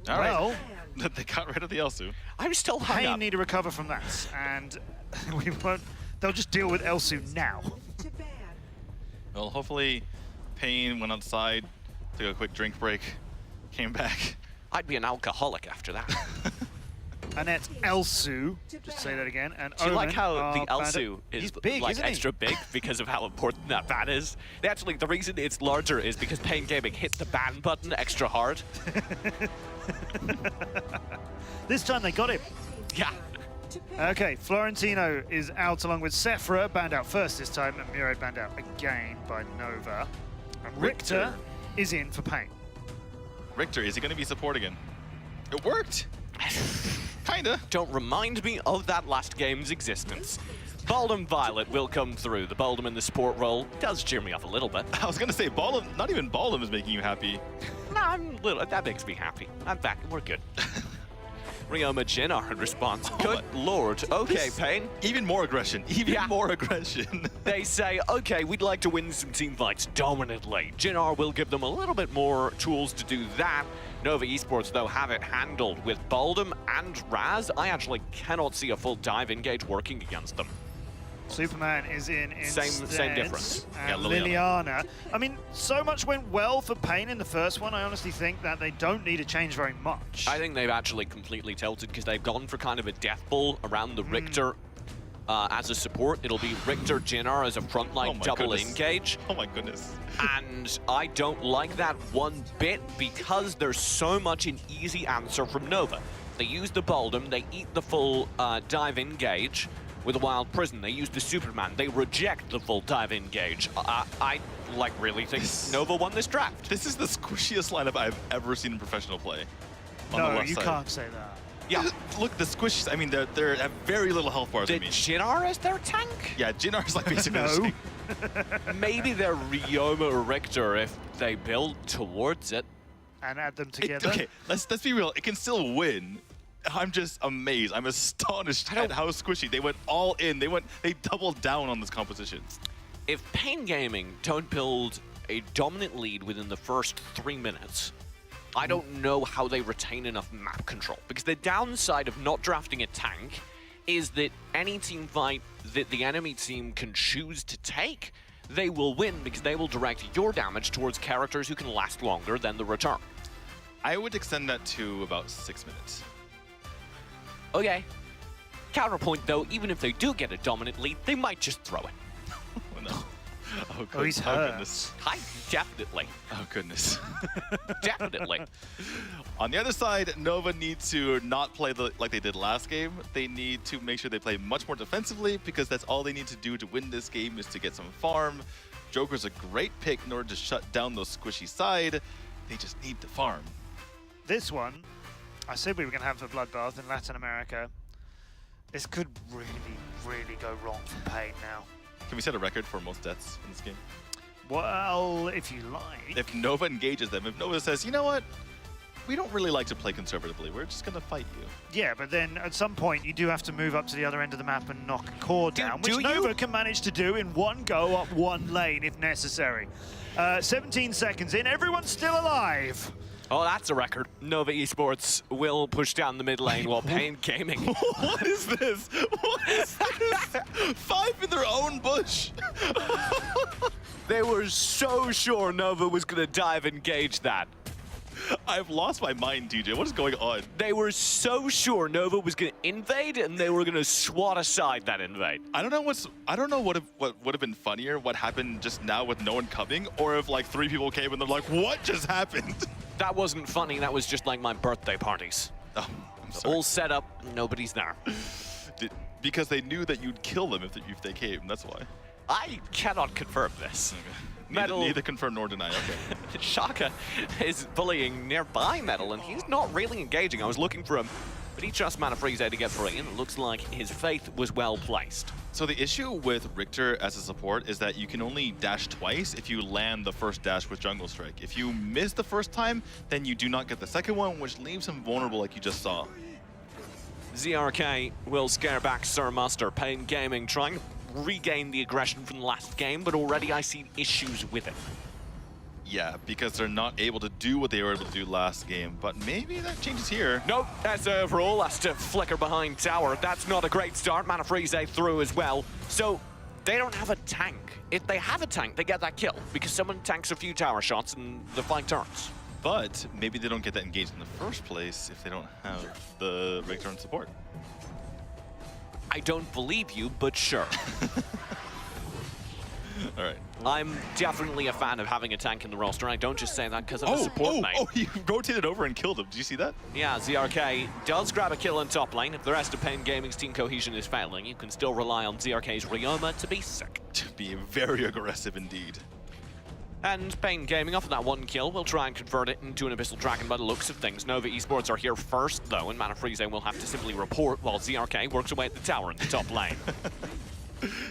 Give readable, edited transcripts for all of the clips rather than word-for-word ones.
All right. Well, They got rid of the Elsu. I'm still hung Pain up. need to recover from that, and we won't. They'll just deal with Elsu now. Well, hopefully Pain went outside, took a quick drink break, came back. I'd be an alcoholic after that. Annette Elsu, just say that again. And Do you like Omen how are the bandit. Elsu is He's big, like isn't he? extra big because of how important that ban is? Actually, the reason it's larger is because Pain Gaming hit the ban button extra hard. This time they got him. Yeah. Okay, Florentino is out along with Sephra, banned out first this time, and Miro banned out again by Nova. And Richter is in for Pain. Richter, is he going to be support again? It worked. Kinda. Don't remind me of that last game's existence. Baldum Violet will come through. The Baldum in the support role does cheer me up a little bit. I was going to say, Baldum, not even Baldum is making you happy. No, that makes me happy. I'm back and we're good. Ryoma Jinnar in response. Good lord. Okay, Pain. Even more aggression. Even Yeah. more aggression. They say, okay, we'd like to win some team fights dominantly. Jinnar will give them a little bit more tools to do that. Nova Esports, though, have it handled with Baldum and Raz. I actually cannot see a full dive engage working against them. Superman is in instead. Same difference. And Yeah, Liliana. I mean, so much went well for Pain in the first one. I honestly think that they don't need to change very much. I think they've actually completely tilted because they've gone for kind of a death ball around the Richter as a support. It'll be Richter Jinnar as a frontline my double goodness. engage. Oh my goodness. And I don't like that one bit because there's so much an easy answer from Nova. They use the Baldum, they eat the full dive engage with a Wild Prison. They use the Superman, they reject the full dive engage. I like really think Nova won this draft. This is the squishiest lineup I've ever seen in professional play. On the No, left you side. can't say that. Yeah. Look, the squishies, I mean, they have very little health bars. Did Jinnar as their tank? Yeah, Jinnar's like basically the No. same. Maybe they're Ryoma Richter if they build towards it. And add them together. Okay, let's be real. It can still win. I'm just amazed. I'm astonished at how squishy. They went all in. They doubled down on this composition. If Pain Gaming don't build a dominant lead within the first 3 minutes, I don't know how they retain enough map control. Because the downside of not drafting a tank is that any team fight that the enemy team can choose to take, they will win because they will direct your damage towards characters who can last longer than the return. I would extend that to about 6 minutes. Okay. Counterpoint though, even if they do get a dominant lead, they might just throw it. Oh no. Oh, Oh, he's hurt. goodness. Definitely. Oh goodness. Definitely. On the other side, Nova needs to not play like they did last game. They need to make sure they play much more defensively because that's all they need to do to win this game is to get some farm. Joker's a great pick in order to shut down those squishy side. They just need to farm. This one, I said we were going to have the bloodbath in Latin America. This could really, really go wrong for Pain now. Can we set a record for most deaths in this game? Well, if you like. If Nova engages them, if Nova says, you know what? We don't really like to play conservatively. We're just going to fight you. Yeah, but then at some point you do have to move up to the other end of the map and knock a core down, which do Nova you? can manage to do in one go up one lane if necessary. 17 seconds in, everyone's still alive. Oh, that's a record. Nova Esports will push down the mid lane while Pain Gaming. What is this? What is this? 5 in their own bush. They were so sure Nova was going to dive engage that. I've lost my mind, TJ. What is going on? They were so sure Nova was going to invade and they were going to swat aside that invade. I don't know what would have been funnier, what happened just now with no one coming, or if like 3 people came and they're like, what just happened? That wasn't funny. That was just like my birthday parties. Oh, I'm sorry. All set up, nobody's there. Because they knew that you'd kill them if they came, that's why. I cannot confirm this. Metal. Neither confirm nor deny, okay. Shaka is bullying nearby Metal, and he's not really engaging. I was looking for him, but he trusts Mana Frieze to get free, and it looks like his faith was well placed. So the issue with Richter as a support is that you can only dash twice if you land the first dash with Jungle Strike. If you miss the first time, then you do not get the second one, which leaves him vulnerable like you just saw. ZRK will scare back Sir Muster. Pain Gaming trying to regain the aggression from the last game, but already I see issues with it. Yeah, because they're not able to do what they were able to do last game, but maybe that changes here. Nope, that's overall. Has to flicker behind tower. That's not a great start. Mana Freeze through as well. So they don't have a tank. If they have a tank, they get that kill because someone tanks a few tower shots and the fight turns. But maybe they don't get that engaged in the first place if they don't have the Richter and support. I don't believe you, but sure. All right. I'm definitely a fan of having a tank in the roster. I don't just say that because I'm a support mate. Oh, he rotated over and killed him. Did you see that? Yeah, ZRK does grab a kill in top lane. If the rest of Pain Gaming's team cohesion is failing, you can still rely on ZRK's Ryoma to be sick. To be very aggressive indeed. And Pain Gaming, off of that one kill, will try and convert it into an Abyssal Dragon by the looks of things. Nova Esports are here first, though, and Mana Freeze will have to simply report while ZRK works away at the tower in the top lane.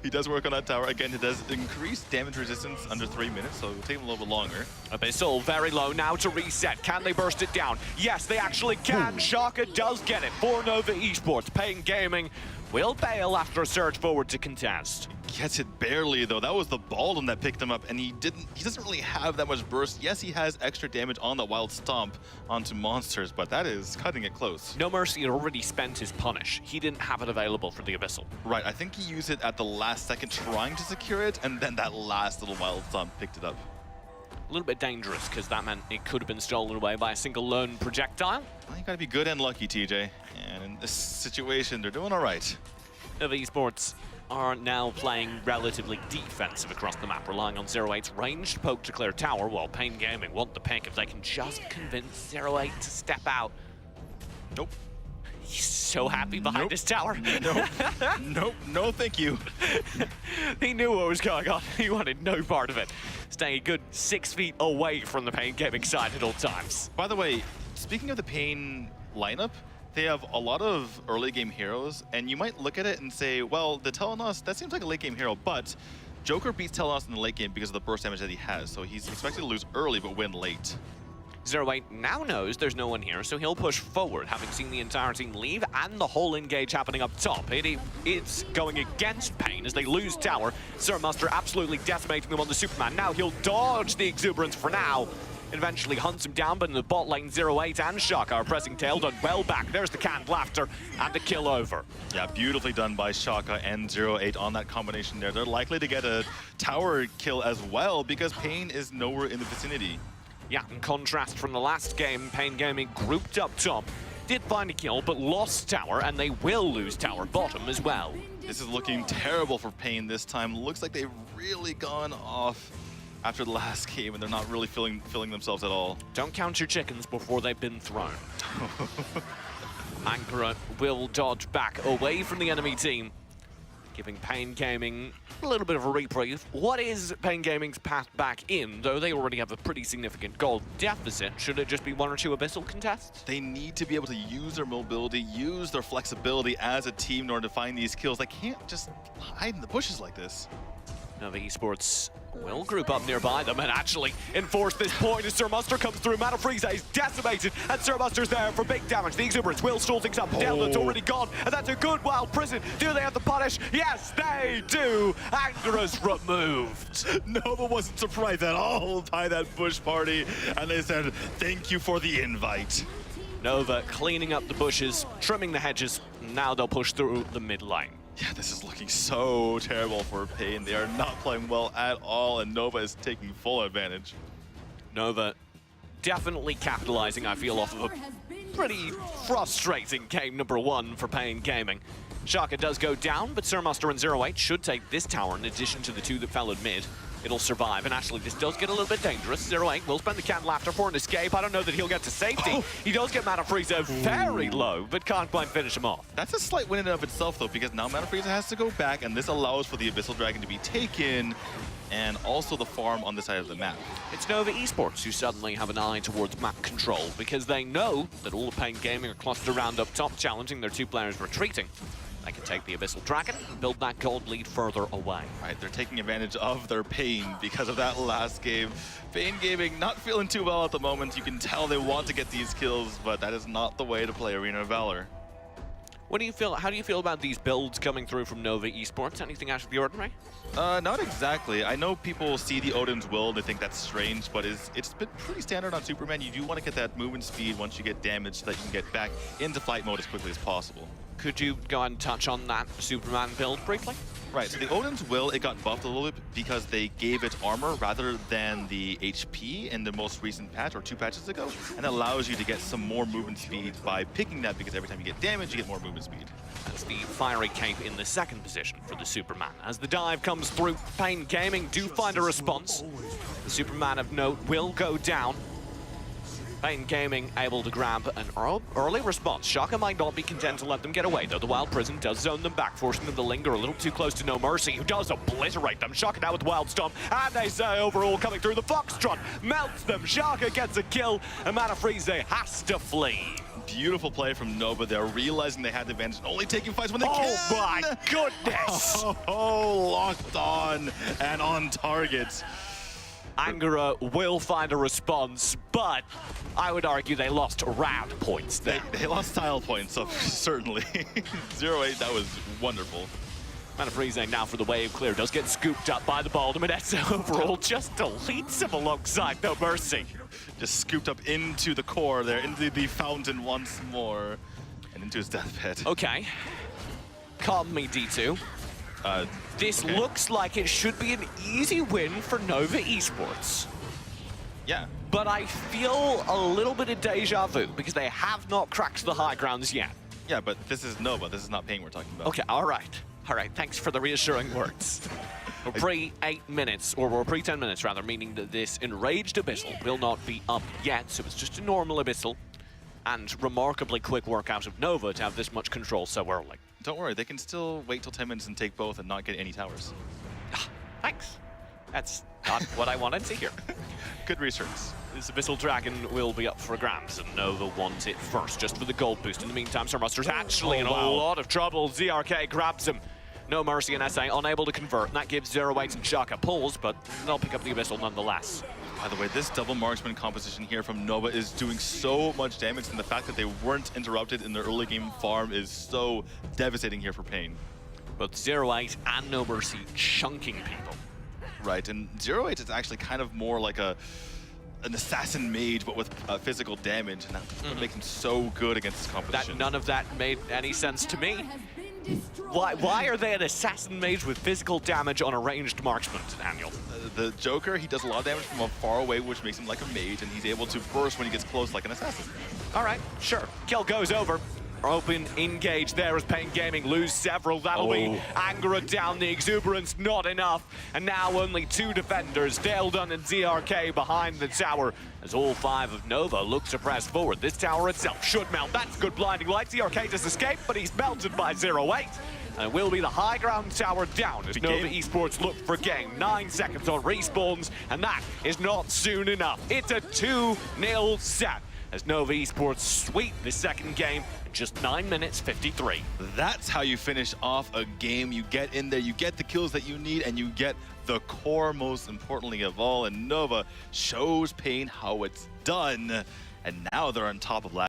He does work on that tower. Again, it does increase damage resistance under 3 minutes, so it'll take him a little bit longer. Abyssal very low now to reset. Can they burst it down? Yes, they actually can. Shaka does get it for Nova Esports. Pain Gaming will bail after a surge forward to contest. Gets it barely, though. That was the Baldwin that picked him up, and he doesn't really have that much burst. Yes, he has extra damage on the Wild Stomp onto monsters, but that is cutting it close. No Mercy had already spent his punish. He didn't have it available for the Abyssal. Right, I think he used it at the last second trying to secure it, and then that last little Wild Stomp picked it up. A little bit dangerous, because that meant it could have been stolen away by a single lone projectile. Well, you gotta be good and lucky, TJ. And in this situation, they're doing all right. Nova Esports are now playing relatively defensive across the map, relying on 0-8's ranged poke to clear tower, while Pain Gaming want the pick if they can just convince 0-8 to step out. Nope. He's so happy behind his tower. Nope. Nope. No, thank you. He knew what was going on. He wanted no part of it. Staying a good 6 feet away from the Pain Gaming side at all times. By the way, speaking of the Pain lineup, they have a lot of early game heroes, and you might look at it and say, well, the Telenos, that seems like a late game hero, but Joker beats Telenos in the late game because of the burst damage that he has, so he's expected to lose early but win late. 0-8 now knows there's no one here, so he'll push forward, having seen the entire team leave and the whole engage happening up top. It's going against Pain as they lose tower. Sir Muster absolutely decimating them on the Superman. Now he'll dodge the exuberance for now. Eventually hunts him down, but in the bot lane, 0-8 and Shaka are pressing tail, done well back. There's the canned laughter and the kill over. Yeah, beautifully done by Shaka and 0-8 on that combination there. They're likely to get a tower kill as well because Pain is nowhere in the vicinity. Yeah, in contrast from the last game, Pain Gaming grouped up top, did find a kill, but lost tower, and they will lose tower bottom as well. This is looking terrible for Pain this time. Looks like they've really gone off after the last game, and they're not really filling themselves at all. Don't count your chickens before they've been thrown. Ankara will dodge back away from the enemy team, giving Pain Gaming a little bit of a reprieve. What is Pain Gaming's path back in, though they already have a pretty significant gold deficit? Should it just be 1 or 2 Abyssal contests? They need to be able to use their mobility, use their flexibility as a team in order to find these kills. They can't just hide in the bushes like this. Nova Esports will group up nearby them and actually enforce this point as Sir Muster comes through. Mana Freeze is decimated, and Sir Muster's there for big damage. The Exuberance will stall things up. Delvin's already gone, and that's a good wild prison. Do they have the punish? Yes, they do. Angara's removed. Nova wasn't surprised at all by that bush party, and they said, thank you for the invite. Nova cleaning up the bushes, trimming the hedges. Now they'll push through the mid lane. Yeah, this is looking so terrible for Pain. They are not playing well at all, and Nova is taking full advantage. Nova definitely capitalizing, I feel, off of a pretty frustrating game number 1 for Pain Gaming. Shaka does go down, but Sir Muster and 0-8 should take this tower in addition to the 2 that fell in mid. It'll survive, and actually this does get a little bit dangerous. 0-8 will spend the canned laughter for an escape. I don't know that he'll get to safety. He does get Mana Freezer very low, but can't quite finish him off. That's a slight win in and of itself, though, because now Mana Freezer has to go back, and this allows for the Abyssal Dragon to be taken, and also the farm on the side of the map. It's Nova Esports who suddenly have an eye towards map control, because they know that all of Pain Gaming are clustered around up top, challenging their 2 players retreating. They can take the Abyssal Dragon and build that gold lead further away. Right, they're taking advantage of their pain because of that last game. Pain Gaming not feeling too well at the moment. You can tell they want to get these kills, but that is not the way to play Arena of Valor. What do you feel? How do you feel about these builds coming through from Nova Esports? Anything out of the ordinary? Not exactly. I know people see the Odin's Will and they think that's strange, but it's been pretty standard on Superman. You do want to get that movement speed once you get damaged so that you can get back into flight mode as quickly as possible. Could you go and touch on that Superman build briefly? Right, so the Odin's Will, it got buffed a little bit because they gave it armor rather than the HP in the most recent patch, or 2 patches ago, and it allows you to get some more movement speed by picking that, because every time you get damage, you get more movement speed. That's the fiery cape in the second position for the Superman. As the dive comes through, Pain Gaming do find a response. The Superman of note will go down. Pain Gaming able to grab an early response. Shaka might not be content to let them get away, though the Wild Prison does zone them back, forcing them to linger a little too close to No Mercy, who does obliterate them. Shaka now with Wild Stomp, and they say overall coming through the Foxtrot, melts them. Shaka gets a kill, and Manafrize has to flee. Beautiful play from Nova there, realizing they had the advantage, only taking fights when they can. Oh my goodness! Oh, locked on and on target. Angara will find a response, but I would argue they lost round points there. They lost tile points, so certainly. 0-8, that was wonderful. Manafrize now for the wave clear, does get scooped up by the ball. Dominetto overall just deletes him alongside No Mercy. Just scooped up into the core there, into the fountain once more, and into his deathbed. Okay. Calm me, D2. This looks like it should be an easy win for Nova Esports. Yeah. But I feel a little bit of deja vu because they have not cracked the high grounds yet. Yeah, but this is Nova. This is not Pain we're talking about. Okay, all right. All right, thanks for the reassuring words. We're pre-8 minutes, or we're pre-10 minutes rather, meaning that this Enraged Abyssal will not be up yet, so it's just a normal Abyssal. And remarkably quick work out of Nova to have this much control so early. Don't worry, they can still wait till 10 minutes and take both and not get any towers. Thanks. That's not what I wanted to hear. Good research. This Abyssal Dragon will be up for grabs, and Nova wants it first, just for the gold boost. In the meantime, Sir Mustard's actually in a lot of trouble. ZRK grabs him. No Mercy and SA unable to convert, and that gives 0-8 and Shaka pulls, but they'll pick up the Abyssal nonetheless. By the way, this double marksman composition here from Nova is doing so much damage, and the fact that they weren't interrupted in their early game farm is so devastating here for Pain. Both 0-8 and No Mercy chunking people. Right, and 0-8 is actually kind of more like an assassin mage, but with physical damage, and that's what makes him so good against this competition. None of that made any sense to me. Why are they an assassin mage with physical damage on a ranged marksman, Daniel? The Joker, he does a lot of damage from far away, which makes him like a mage, and he's able to burst when he gets close like an assassin. All right, sure. Kill goes over. Open engage there as Pain Gaming lose several. That'll be Angara down, the exuberance not enough. And now only 2 defenders, Daledun and ZRK behind the tower, as all 5 of Nova look to press forward. This tower itself should melt. That's good blinding light. ZRK does escape, but he's melted by 0-8. And it will be the high ground tower down as Nova Esports look for game. 9 seconds on respawns, and that is not soon enough. It's a 2-0 set as Nova Esports sweep the second game in just 9 minutes 53. That's how you finish off a game. You get in there, you get the kills that you need, and you get the core most importantly of all. And Nova shows Pain how it's done. And now they're on top of LATAM.